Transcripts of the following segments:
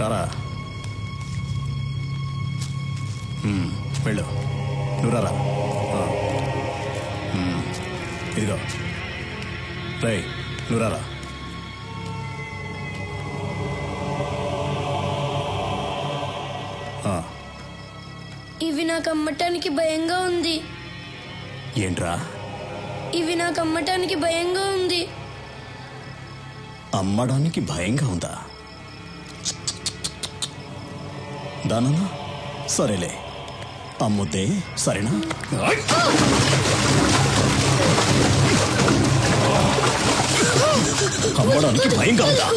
రారా వెళ్ళు నువ్వు రారా ఇదిగో రై నువ్వు రారా ఇవి నాకు అమ్మటానికి భయంగా ఉంది. ఏంట్రా? ఇవి నాకు అమ్మటానికి భయంగా ఉంది. అమ్మడానికి భయంగా ఉందా? దానన్నా సరేలే అమ్ముద్దే సరేనా? అమ్మడానికి భయంగా ఉందా?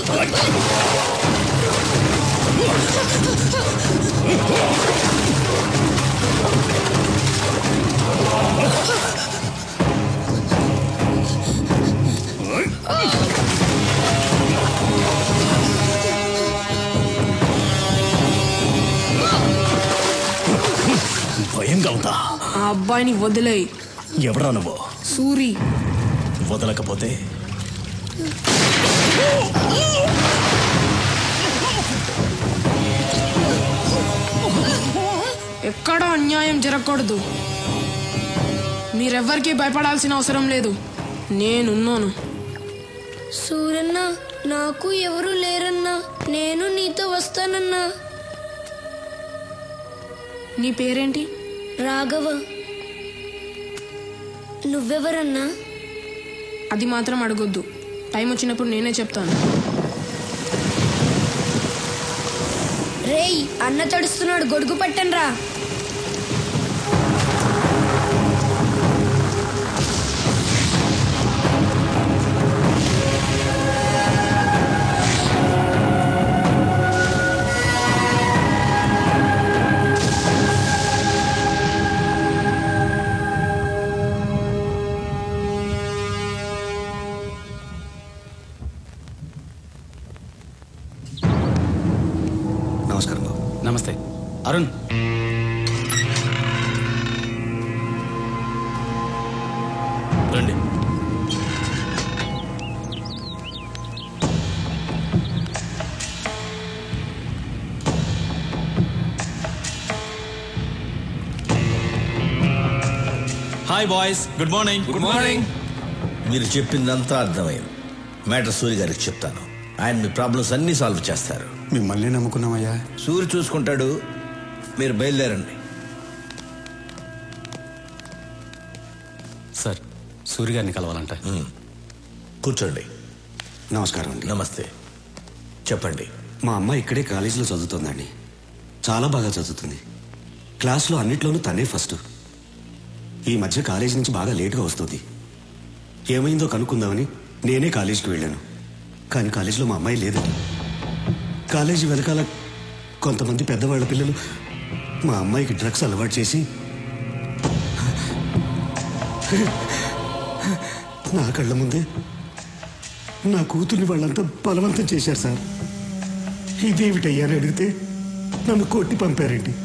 భయంగా ఉందా? ఆ అబ్బాయిని వదిలేయి. ఎవరా నువ్వు? సూరి. వదలకపోతే ఎక్కడా అన్యాయం జరగకూడదు. మీరెవ్వరికీ భయపడాల్సిన అవసరం లేదు, నేనున్నాను. సూరన్న, నాకు ఎవరు లేరన్నా, నేను నీతో వస్తానన్నా. నీ పేరేంటి? రాఘవ. నువ్వెవరన్నా? అది మాత్రం అడగొద్దు, టైం వచ్చినప్పుడు నేనే చెప్తాను. రేయ్, అన్న తడుస్తున్నాడు, గొడుగు పట్టండ్రా. నమస్కారం బాబు. నమస్తే అరుణ్. రండి. Hi boys, good morning. Good morning. మీరు చెప్పిందంతా అర్థమైంది. మ్యాటర్ సూరి గారికి చెప్తాను, ఆయన మీ ప్రాబ్లమ్స్ అన్నీ సాల్వ్ చేస్తారు. మిమ్మల్ని నమ్ముకున్నామయ్యా. సూరి చూసుకుంటాడు, మీరు బయలుదేరండి. సార్, సూరి గారిని కలవాలంట. కూర్చోండి. నమస్కారం అండి. నమస్తే, చెప్పండి. మా అమ్మ ఇక్కడే కాలేజీలో చదువుతుందండి. చాలా బాగా చదువుతుంది. క్లాస్లో అన్నిట్లోనూ తనే ఫస్ట్. ఈ మధ్య కాలేజీ నుంచి బాగా లేటుగా వస్తుంది. ఏమైందో కనుక్కుందామని నేనే కాలేజీకి వెళ్ళాను. కానీ కాలేజీలో మా అమ్మాయి లేదు. కాలేజీ వెనకాల కొంతమంది పెద్దవాళ్ల పిల్లలు మా అమ్మాయికి డ్రగ్స్ అలవాటు చేసి నా కళ్ళ ముందే నా కూతుర్ని వాళ్ళంతా బలవంతం చేశారు సార్. ఇదేమిటయ్యా అని అడిగితే నన్ను కొట్టి పంపారండి.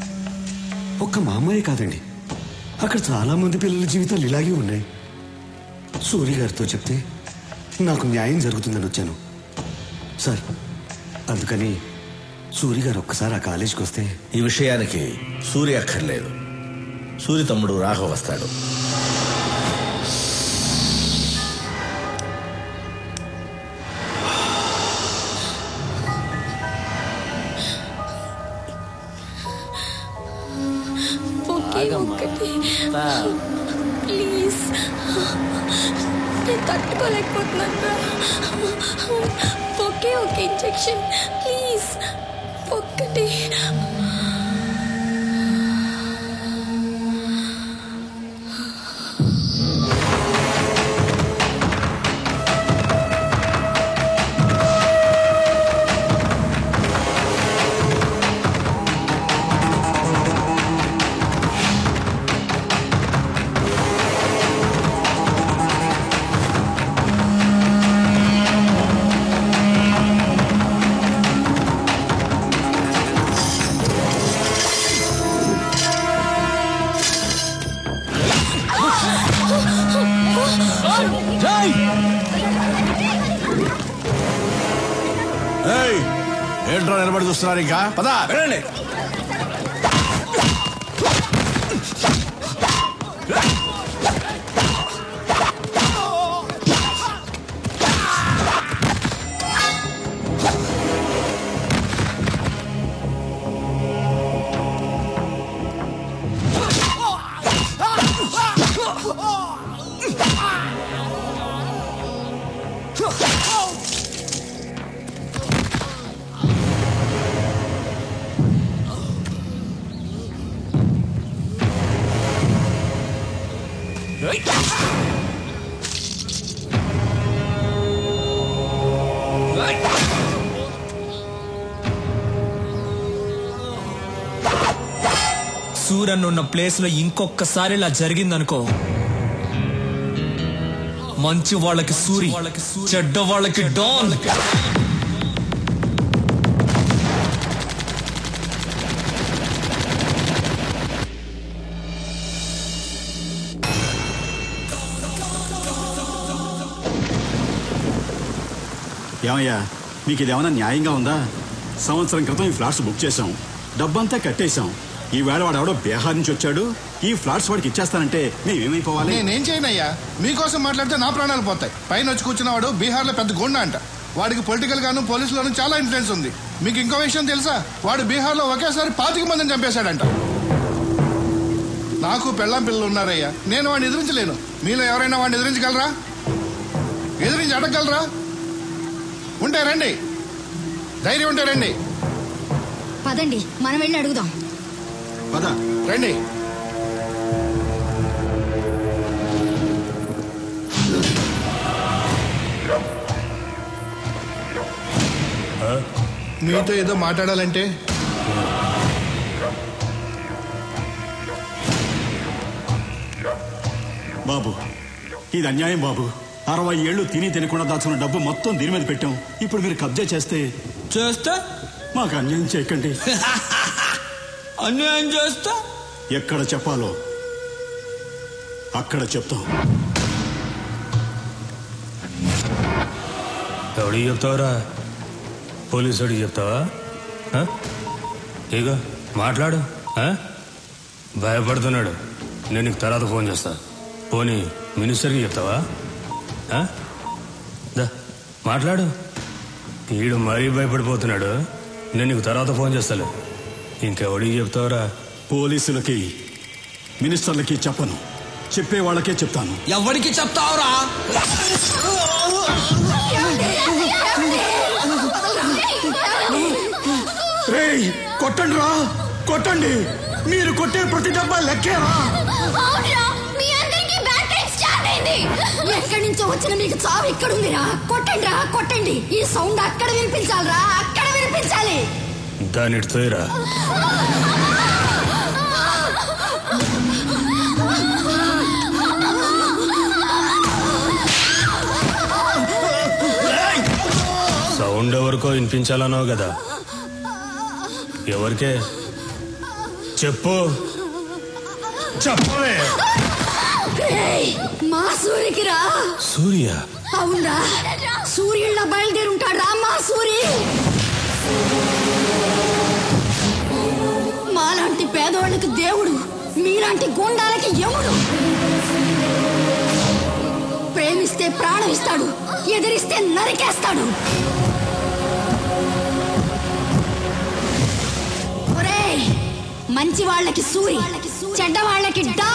ఒక్క మా అమ్మాయి కాదండి, అక్కడ చాలా మంది పిల్లల జీవితాలు ఇలాగే ఉన్నాయి. సూరి గారితో చెప్తే నాకు న్యాయం జరుగుతుందని వచ్చాను సార్. అందుకని సూరి గారు ఒక్కసారి ఆ కాలేజీకి వస్తే. ఈ విషయానికి సూరి అక్కర్లేదు, సూరి తమ్ముడు రాఘవ వస్తాడు. ప్లీజ్, నేను తట్టుకోలేకపోతున్నాను. ఒకే ఒక ఇంజెక్షన్ ప్లీజ్, ఒక్కటి. ఏంట్రో నిలబడి చూస్తున్నారు ఇంకా పదా వెళ్ళండి. సూరన్ ఉన్న ప్లేస్ లో ఇంకొకసారి ఇలా జరిగిందనుకో, మంచి వాళ్ళకి సూరి, చెడ్డ వాళ్ళకి డాన్. ఏమయ్యా, మీకు ఇదేమన్నా న్యాయంగా ఉందా? సంవత్సరం క్రితం ఈ ఫ్లాట్స్ బుక్ చేశాం, డబ్బంతా కట్టేశాం. ఈవేళ వాడు ఎవడో బీహార్ నుంచి వచ్చాడు, ఈ ఫ్లాట్స్ వాడికి ఇచ్చేస్తానంటే మేమేమైపోవాలి? నేనేం చేయనయ్యా, మీకోసం మాట్లాడితే నా ప్రాణాలు పోతాయి. పైన వచ్చి కూర్చున్నవాడు బీహార్ లో పెద్ద గుండా అంట. వాడికి పొలిటికల్ గాను పోలీసులోనూ చాలా ఇన్ఫ్లుయెన్స్ ఉంది. మీకు ఇంకో విషయం తెలుసా? వాడు బీహార్ లో ఒకేసారి 25 మందిని చంపేశాడంట. నాకు పెళ్ళాం పిల్లలు ఉన్నారయ్యా, నేను వాడిని ఎదిరించలేను. మీలో ఎవరైనా వాడిని ఎదిరించగలరా? ఎదిరించి అడగగలరా? ఉంటే రండి, ధైర్యం ఉంటే రండి. పదండి మనం వెళ్ళి అడుగుదాం. పద రండి. మీతో ఏదో మాట్లాడాలంటే బాబు, ఇది అన్యాయం బాబు. 60 ఏళ్ళు తిని తినకుండా దాచుకున్న డబ్బు మొత్తం దీని మీద పెట్టాం. ఇప్పుడు మీరు కబ్జా చేస్తే మాకు అన్యాయం చేయకండి. అన్యాయం చేస్తా ఎక్కడ చెప్పాలో అక్కడ చెప్తాం. ఎవడికి చెప్తావురా? పోలీసు వాడికి చెప్తావా? ఇక మాట్లాడు. భయపడుతున్నాడు. నేను నీకు తర్వాత ఫోన్ చేస్తా. పోనీ మినిస్టర్కి చెప్తావా? మాట్లాడు. ఈడు మరీ భయపడిపోతున్నాడు. నేను నీకు తర్వాత ఫోన్ చేస్తాను. ఇంకెవడికి చెప్తావురా? పోలీసులకి, మినిస్టర్లకి చెప్పను, చెప్పే వాళ్ళకే చెప్తాను. ఎవరికి చెప్తావురా? రేయ్, కొట్టండి రా, కొట్టండి. మీరు కొట్టే ప్రతి డబ్బా లెక్కేరా. ఎక్కడి నుంచో వచ్చిన మీకు చావు ఇక్కడుందిరా. కొట్టండి రా, కొట్టండి. ఈ సౌండ్ అక్కడ వినిపించాలిరా, అక్కడ వినిపించాలి. దాని తోయరా. సౌండ్ ఎవరికో వినిపించాలన్నావు కదా, ఎవరికే? చెప్పు, చెప్పవే. మా సూర్యకి రా. సూర్య? అవునరా, సూర్యుళ్ళ బయలుదేరుంటాడు రా మా సూరి. మాలాంటి పేదవాళ్ళకి దేవుడు, మీలాంటి గుండాలకి యముడు. ప్రేమిస్తే ప్రాణం ఇస్తాడు, ఎదిరిస్తే నరికేస్తాడు. ఒరేయ్, మంచి వాళ్ళకి సూరి, చెడ్డ వాళ్ళకి డా.